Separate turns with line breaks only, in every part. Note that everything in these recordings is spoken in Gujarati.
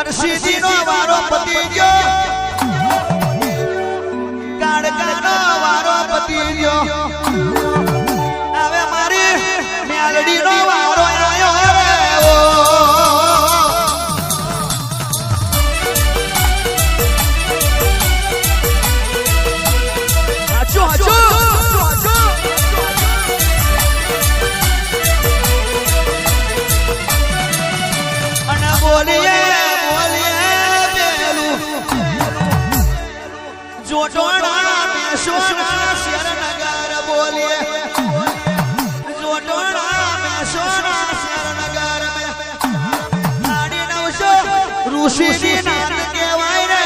હરસિંહજીનો વારો પતી ગયો, કાળકાનો વારો પતી ગયો, હવે મારી મેલડીનો વારો આવ્યો. બોલીએ બેલું જોટોણા મેસોના શરણગાર, બોલીએ જોટોણા મેસોના શરણગાર મે 950 ઋષિની નાદ કહેવાય રે.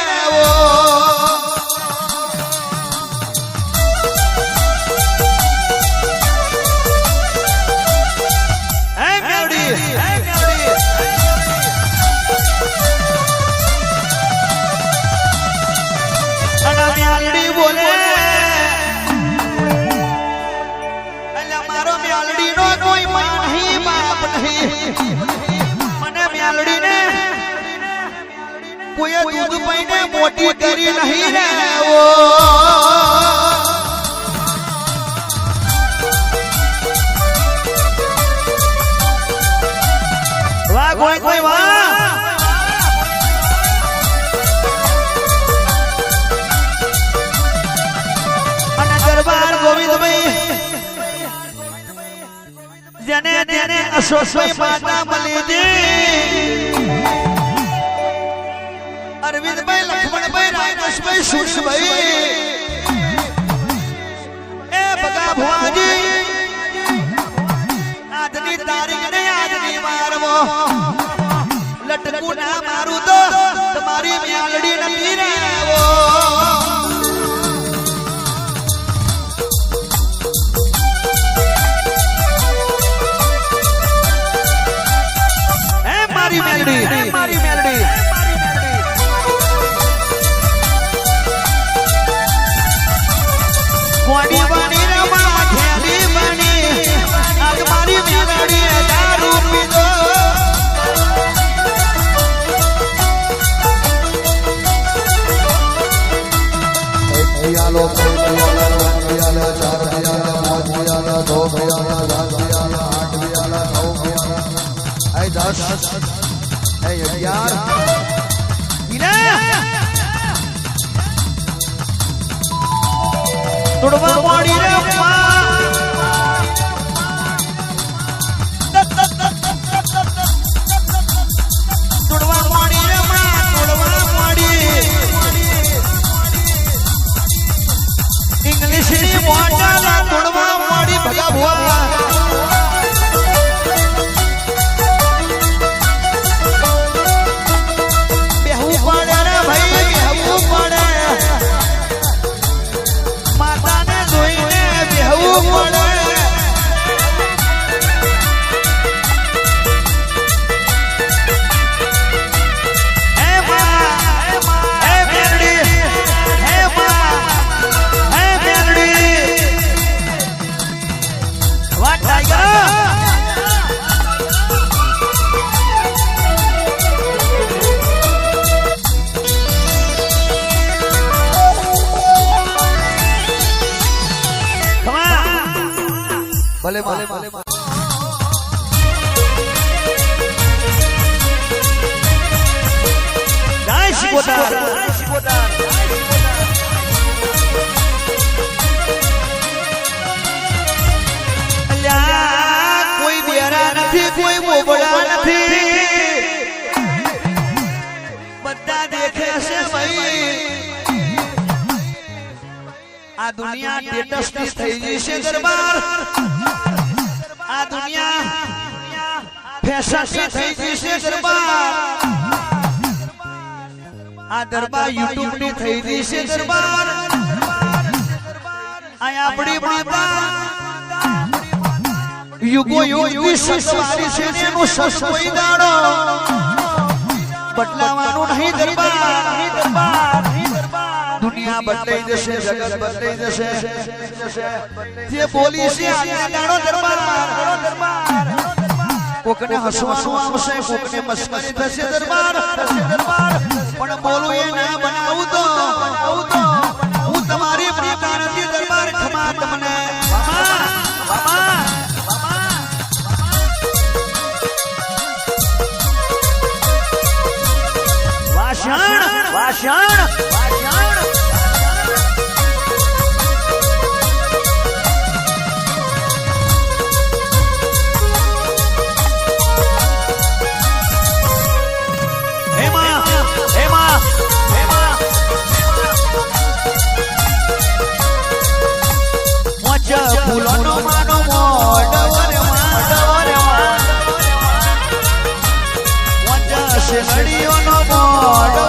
મને મેલડીને કોઈ દૂધ પીને મોટી કરી નહીં રે. વાહ કોઈ વાહ. અને દરબાર ગોવિંદભાઈ જેને જેને અશોકભાઈ માતા મળી દે, અરવિંદભાઈ, લક્ષ્મણભાઈ, રાજેશભાઈ, સુરેશભાઈ, એ બગા ભુવાજી, આજની તારીખ ને આજની વારમાં લટકું ના મારું તો તમારી મેલડી નથી રે. મારી મેલડી વાડી વાડી રમા ખેલી બની, આજ મારી મેલડી દારૂ પીધો.
પિયાલો પિયાલો 4 પિયાલા 5 પિયાલા 2 પિયાલા 7 પિયાલા 8 પિયાલા 9 પિયાલા 10 11
તોડવા વાળી રે તોડવા વાળી રે તોડવા વાળી ઇંગ્લિશ ની મોટા તોડવા વાળી ભગા ભુવા.
ભલે ભલે ભલે
જય શિકોતર. કોઈ બેરા નથી, કોઈ મોબડા નથી, બધા દેખે છે ભાઈ. આ દુનિયા સ્ટેટસ ની થઈ ગઈ છે દરબાર, આ દુનિયા ફેશન ની થઈ ગઈ છે દરબાર, આ દરબાર યુટ્યુબ ની થઈ ગઈ છે દરબાર. આ આપણી માતા યુગો યુગની સસવારી છે, એનું સસવઈ દાડો બદલાવાનું નહીં દરબાર. દુનિયા બદલાઈ જશે, જગત બદલાઈ જશે, જે બોલી છે આજના દાડો દરબાર. કોકને હસવાનું આવશે કોકને મસ્કરી થશે દરબાર પણ બોલું એ ના બનાવું તો હું તમારી માતા નથી દરબાર ખમા તમને વાસણ ફૂલોનો માનો મોઢ શેરડીઓનો મોઢ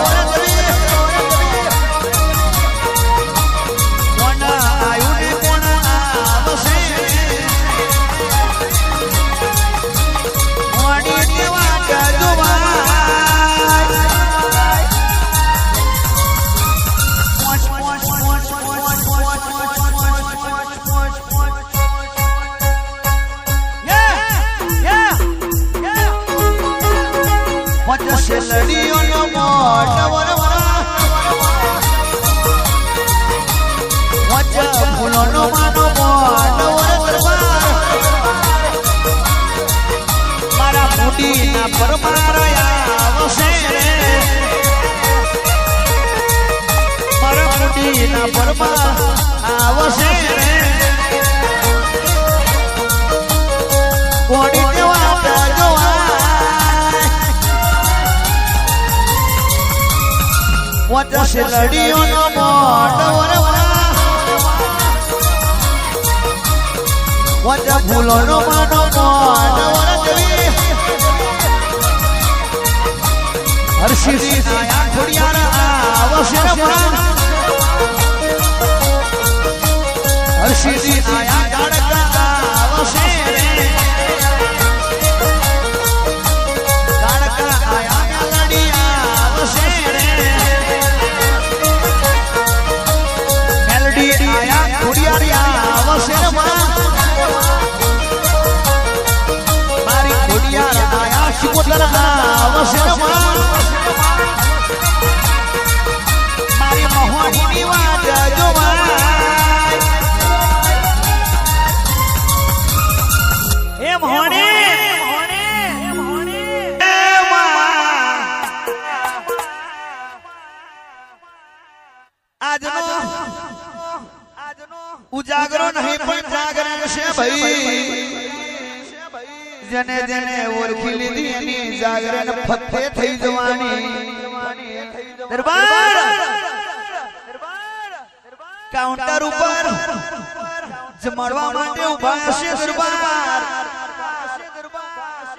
મોના આયુને કોણ આવશે મોડી દેવા શેરડીઓનો મોઢ ફૂલોનો માનો મોઢ મારા ફૂટીના પરમાર આવશે મારા ફૂટીના પરમાર આવશે કોડી દેવા જોવા મોટા શેરડીઓનો મોઢ મોટા ફૂલોનો માનો મોઢ હર્ષિદી આયા ખોડિયાર આવશે હર્ષિદી આયા ગાડકા આવશે ગાડકા આયા મેલડી આવશે આયા ખોડિયાર આવશે મારી ખોડિયાર આયા શિકોતર આવશે મારી મહોણીની વાત જોવાય એ મહોણી આજનો ઉજાગરો નહીં પણ જાગરણ છે ભાઈ જેને જેને ઓળખી લીધી એની જાગરણ ફતે થઈ જવાની દરબાર કાઉન્ટર ઉપર જમાડવા માટે ઉભા હશે દરબાર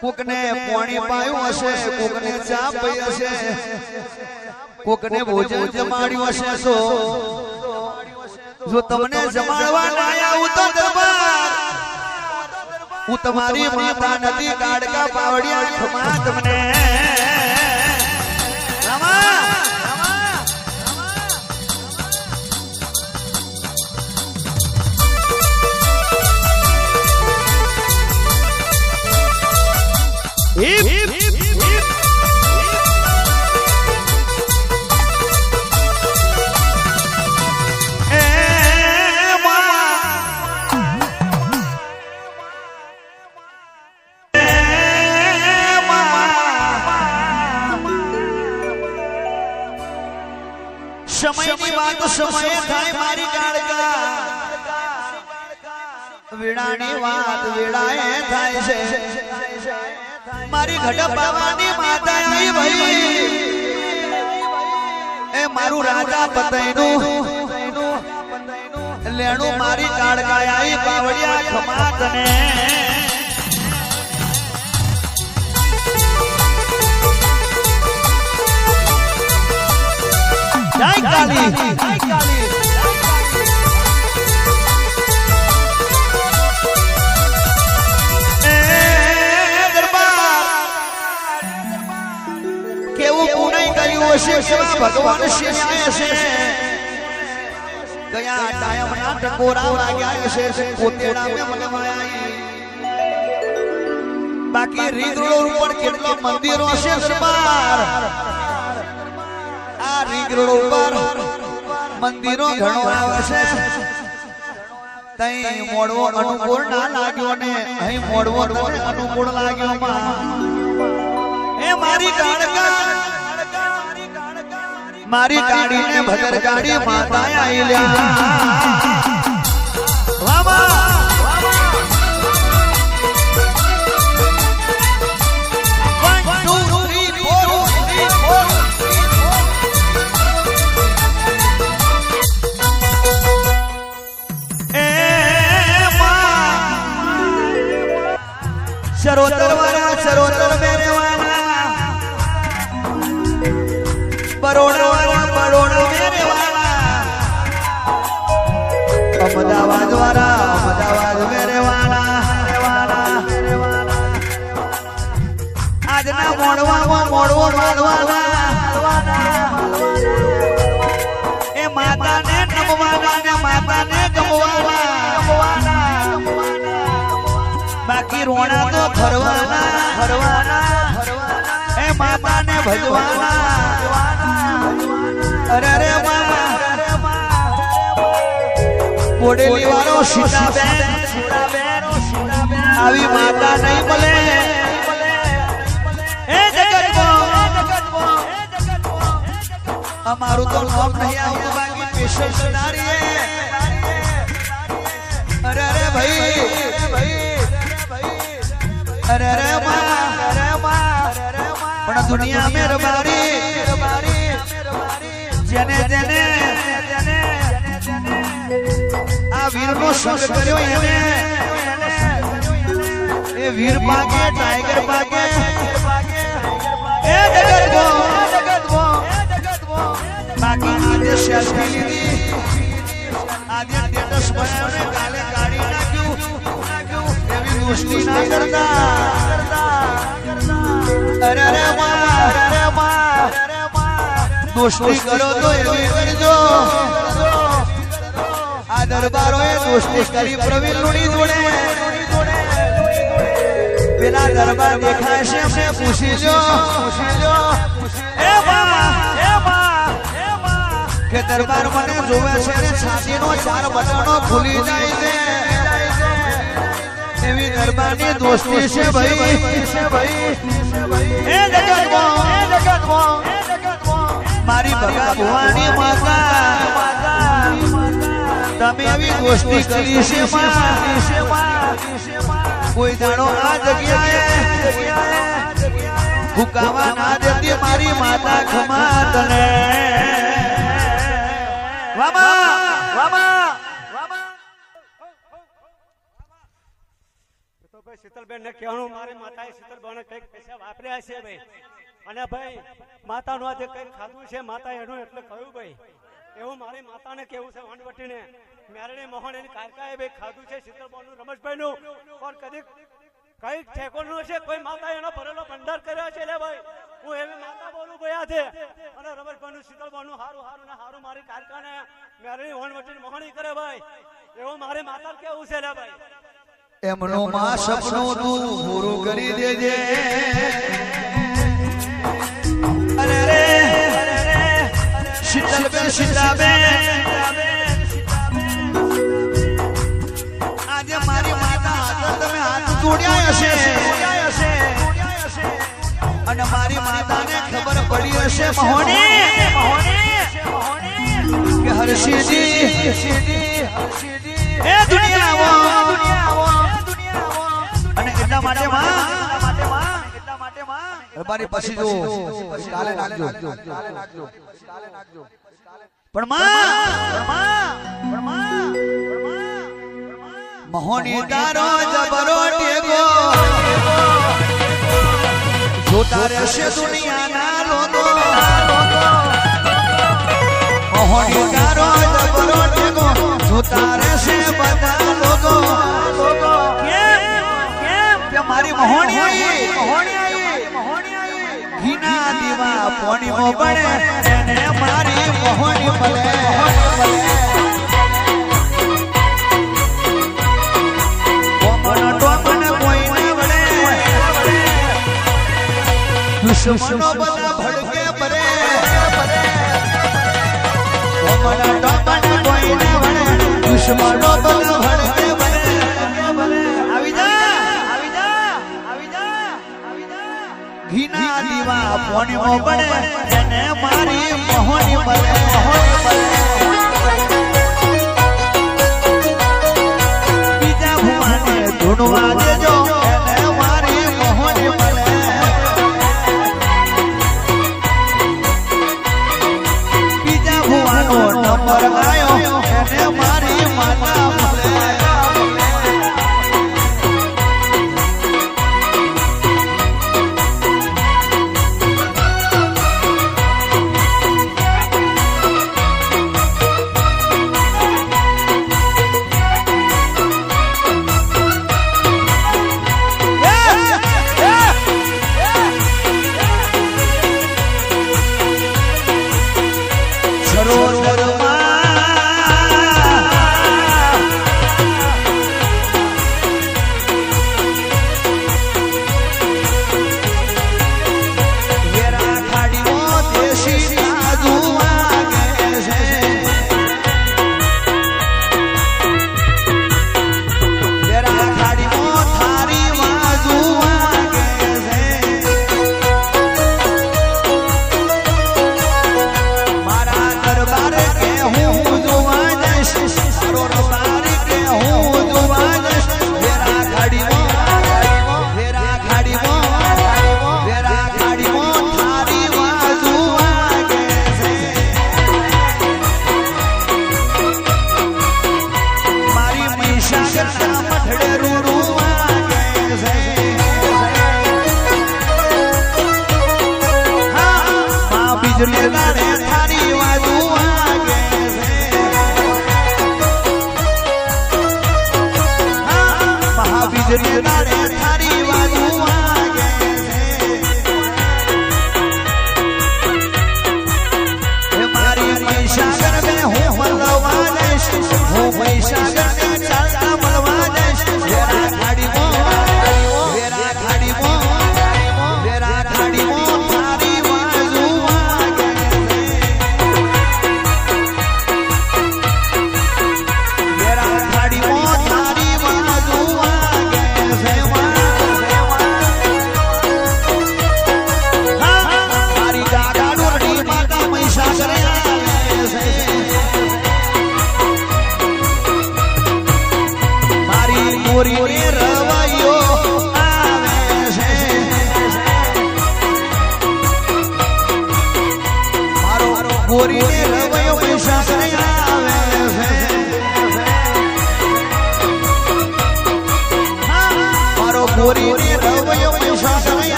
કોકને પાણી પાયું હશે કોકને ચા પી હશે કોકને ભોજન જમાડ્યું હશે જો તમને જમાડવા ના આવું તો દરબાર હું તમારી માતા નદી ગાડકા પાવડિયા ખમા તમને સમયની વાત સમયે થાય મારી કાળકા વેળાની વાત વેળાએ થાય છે મારી ઘડા બાવાની માતા આવી ભાઈ એ મારું રાજા પતઈનું લેણું મારી કાળકા આવી પાવડિયા ખમા તને જય કાલી કેવું પુણ્ય કર્યું હશે કેવા ભગવાન શિષ્ય છે ગયા ટાયમના ટકોરા લાગ્યા હશે પોતેડા મે મને માયા બાકી રીંગ રોડ ઉપર કેટલો મંદિરો છે દરબાર આ રીંગ રોડ ઉપર મંદિરો ઘણો આવે છે તઈ મોડવો અનુકૂળ ના લાગ્યો ને અહીં મોડવો તને અનુકૂળ લાગ્યો માં એ મારી ગાડકા મારી ગાડીને ભદર ગાડી માતા આઈ લ્યા વાવા चरोतर वाला चरोतर मेरे वाला बरोड़ा वाला बरोड़ा मेरे वाला अहमदाबाद वाला अहमदाबाद मेरे वाला आज ना मोड़वा मोड़वाला ए माता ने नमवाना ने माता ने गमवाना बाकी रोना तो फरवाना ए माता ने भजवाना अरे रे मोडेली वालो सीताबेन आवी माता नहीं बोले ए जगत हमारू तो नाम नहीं आवતું बाकी स्पेशल सुनारी है अरे भाई अरे पण दुनिया में रबारी जने जने आ वीर नो संग कर्यो एने ए वीर पाके टाइगर पाके ए जगत गो बाकी आज सेल्फी लीधी आज स्टेटस बनाने काले गाड़ी नाख्યું एवी दोस्ती ना करता अरे दोस्ती करो तो एवी करजो आ दरबारोए दोस्ती करी प्रवीण नुनी जोड़े पेला दरबार देखाय छे अमने पूछी जो ए बा के दरबार मने जोवे छे ने छातीनो 4 बटनो खुली जाय छे एवी दरबारनी दोस्ती छे भाई ए जगत मारी भगा भवानी माता तमे एवी दोस्ती करी छे कोई दाड़ो आ जग्याए हुकावा ना देती मारी माता खमा तने वामा
शीतलबेन ने कहणु मारी माताए शीतलबेन कई पैसा वापर्या छे भाई અને ભાઈ માતાનું આજે કઈ ખાધું છે માતા એનું એટલે કહ્યું ભાઈ એવું મારી માતાને કેવું છે વનવટીને મેરણી મોહન એની કારકાએ ભાઈ ખાધું છે શીતલબેનનું રમેશભાઈનું પણ કદી કઈ ઠેકોનું છે કોઈ માતા એનો ભરેલો ભંડાર કર્યો છે લે ભાઈ હું એવી માતા બોલું ભાઈ આજે અને રમેશભાઈનું શીતલબેનનું હારું હારું ને હારું મારી કારકાને મેરણી વનવટીને મોહણી કરે ભાઈ એવું મારી માતા કેવું છે લે ભાઈ
એમનો માં સપનું તું પૂરું કરી દેજે અરે રે शीतलबेन આજે મારી માતા તમે હાથ જોડ્યા હશે અને મારી માતાને ખબર પડી હશે મહોણી કે હર્ષિજી એ દુનિયા અને એટલા માટે માં મારી પછી જો કાલે નાખજો પણ મહોની તારો જબરો ટેગો જોતા રહેશે દુનિયાના લોકો મહોની તારો જબરો ટેગો જોતા રહેશે બધા લોકો કેમ મારી મહોની આવી ઘીના દીવા પોણીમો બને એને મારી મોહણી મળે ટોપન કોઈ ના વળે દુશ્મનો બધા ભડકે ભરે ઓમણા ટોપણ કોઈ ના ભણે દુશ્મનો બધા ભડકે ભરે આવી જા ઘીના દીવા પોણીમાં પડે એને મારી મોહની મળે બીજા ભુવાને ધૂણવા દેજો એને મારી મોહની મળે બીજા ભુવાનો નંબર આવ્યો એને મારી માતા મળે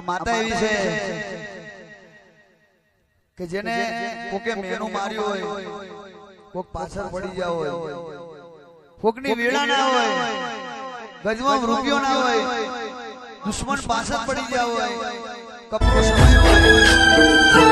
માતા એવી છે કે જેને કોકે મેનું માર્યું હોય કોક પાછળ પડી જાવ હોય કોકની વેળા ના હોય ગજમાં રૂપિયો ના હોય દુશ્મન પાછળ પડી જાવ હોય કપડો સમય હોય